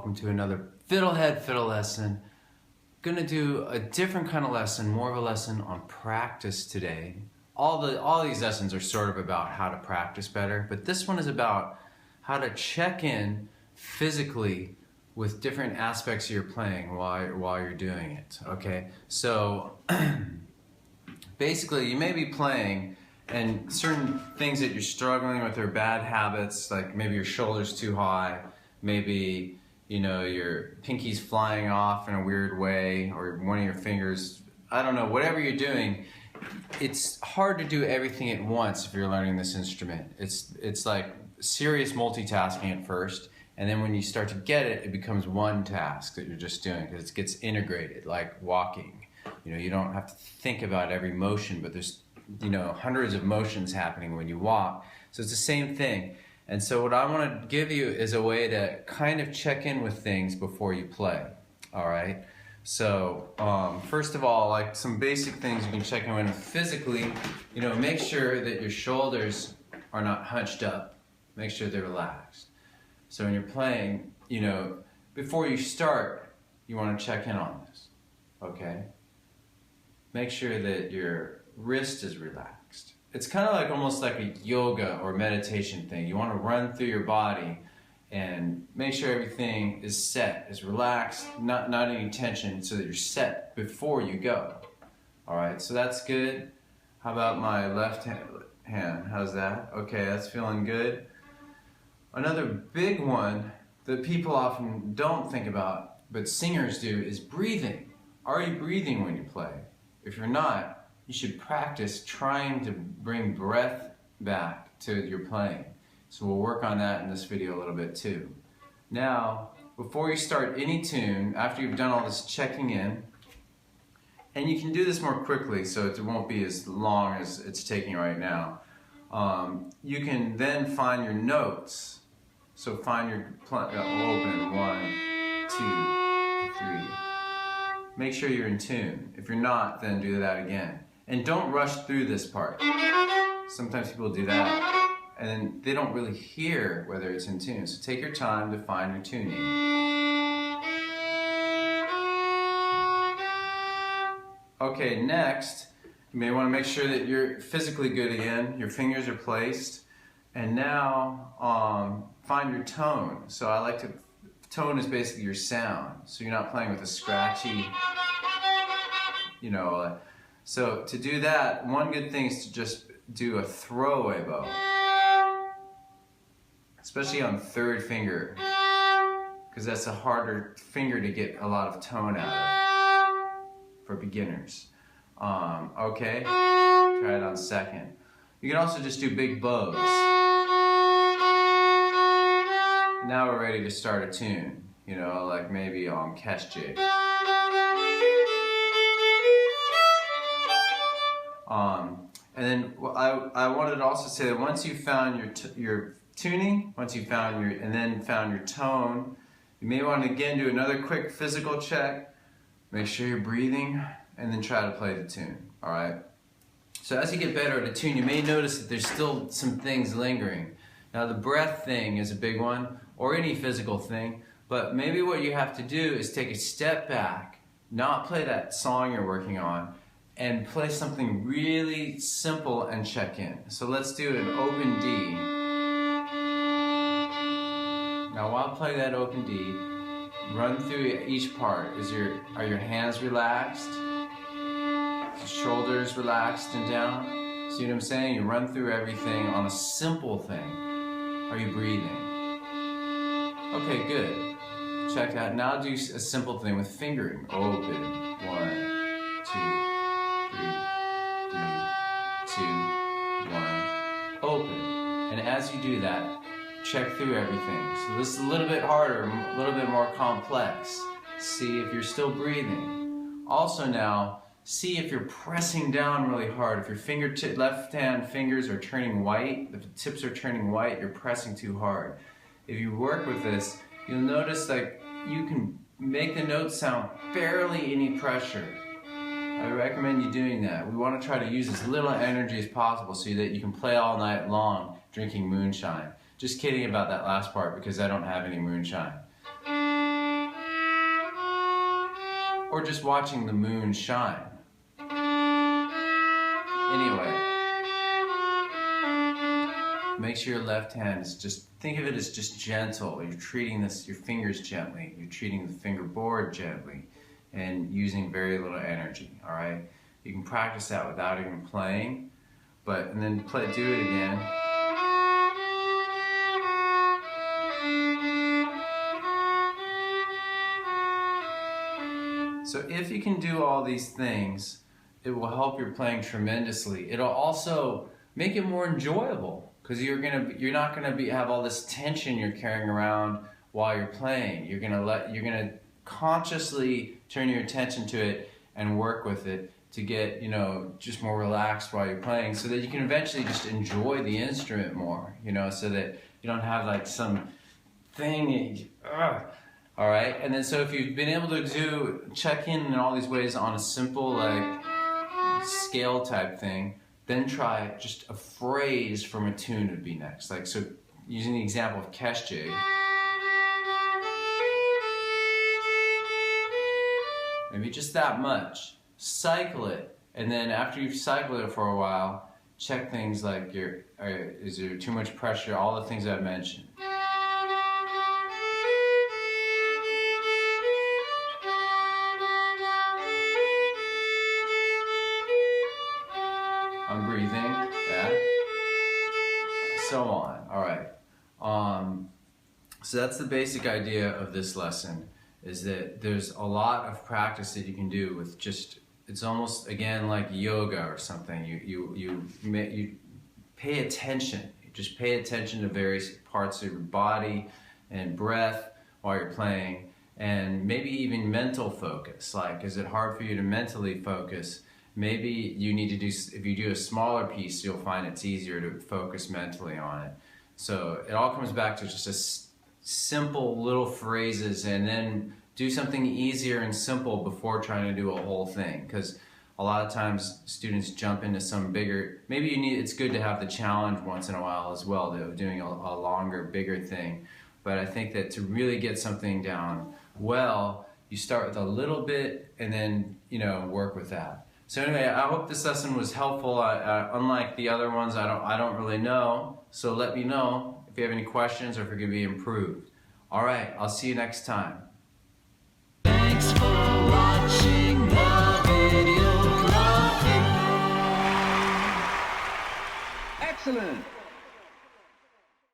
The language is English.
welcome to another FiddleHed fiddle lesson. Gonna do a different kind of lesson, more of a lesson on practice today. All these lessons are sort of about how to practice better, but this one is about how to check in physically with different aspects of your playing while you're doing it, okay? So basically you may be playing and certain things that you're struggling with are bad habits, like maybe your shoulder's too high, maybe your pinky's flying off in a weird way, or one of your fingers, I don't know, whatever you're doing. It's hard to do everything at once if you're learning this instrument. It's like serious multitasking at first, and then when you start to get it, it becomes one task that you're just doing because it gets integrated, like walking. You don't have to think about every motion, but there's hundreds of motions happening when you walk. So it's the same thing. And so what I want to give you is a way to kind of check in with things before you play. All right. So first of all, like some basic things you can check in with physically. Make sure that your shoulders are not hunched up. Make sure they're relaxed. So when you're playing, before you start, you want to check in on this. Okay. Make sure that your wrist is relaxed. It's kind of like almost like a yoga or meditation thing. You want to run through your body and make sure everything is set, is relaxed, not any tension, so that you're set before you go. All right, so that's good. How about my left hand? How's that? Okay, that's feeling good. Another big one that people often don't think about, but singers do, is breathing. Are you breathing when you play? If you're not, you should practice trying to bring breath back to your playing. So we'll work on that in this video a little bit too. Now, before you start any tune, after you've done all this checking in, and you can do this more quickly so it won't be as long as it's taking right now, you can then find your notes. So find your open, 1, 2, 3. Make sure you're in tune. If you're not, then do that again. And don't rush through this part. Sometimes people do that, and then they don't really hear whether it's in tune. So take your time to find your tuning. Okay, next, you may want to make sure that you're physically good again. Your fingers are placed. And now, find your tone. So I like to, tone is basically your sound. So you're not playing with a scratchy, So to do that, one good thing is to just do a throwaway bow. Especially on third finger, because that's a harder finger to get a lot of tone out of for beginners. Okay, try it on second. You can also just do big bows. Now we're ready to start a tune, like maybe on Kesh jig. And then I wanted to also say that once you found your tuning, once you found your tone, you may want to again do another quick physical check. Make sure you're breathing, and then try to play the tune. All right. So as you get better at a tune, you may notice that there's still some things lingering. Now the breath thing is a big one, or any physical thing. But maybe what you have to do is take a step back, not play that song you're working on, and play something really simple and check in. So let's do an open D. Now while I play that open D, run through each part. Are your hands relaxed? Your shoulders relaxed and down? See what I'm saying? You run through everything on a simple thing. Are you breathing? Okay, good. Check that. Now do a simple thing with fingering. Open. 1, 2. 2, 1, open. And as you do that, check through everything. So this is a little bit harder, a little bit more complex. See if you're still breathing. Also now, see if you're pressing down really hard. If your left hand fingers are turning white, if the tips are turning white, you're pressing too hard. If you work with this, you'll notice that you can make the notes sound barely any pressure. I recommend you doing that. We want to try to use as little energy as possible so that you can play all night long drinking moonshine. Just kidding about that last part because I don't have any moonshine. or just watching the moon shine. Anyway, make sure your left hand is just, think of it as just gentle. You're treating your fingers gently. You're treating the fingerboard gently and using very little energy, all right? You can practice that without even playing, and then do it again. So if you can do all these things, it will help your playing tremendously. It'll also make it more enjoyable because you're not gonna have all this tension you're carrying around while you're playing. You're gonna consciously turn your attention to it and work with it to get just more relaxed while you're playing, so that you can eventually just enjoy the instrument more. So that you don't have like some thing. All right, and then so if you've been able to check in all these ways on a simple like scale type thing, then try just a phrase from a tune would be next. Like, so using the example of Keshe, maybe just that much, cycle it, and then after you've cycled it for a while, check things like is there too much pressure, all the things I've mentioned. I'm breathing, yeah, so on. All right. So that's the basic idea of this lesson, is that there's a lot of practice that you can do with just, it's almost again like yoga or something. You pay attention. You just pay attention to various parts of your body and breath while you're playing, and maybe even mental focus. Like, is it hard for you to mentally focus? Maybe you need to do, if you do a smaller piece, you'll find it's easier to focus mentally on it. So it all comes back to just a simple little phrases, and then do something easier and simple before trying to do a whole thing. Because a lot of times students jump into some bigger, maybe it's good to have the challenge once in a while as well, doing a longer, bigger thing. But I think that to really get something down well, you start with a little bit and then work with that. So anyway, I hope this lesson was helpful. Unlike the other ones, I don't really know. So let me know if you have any questions or if it could be improved. All right, I'll see you next time. Thanks for watching the video. Excellent.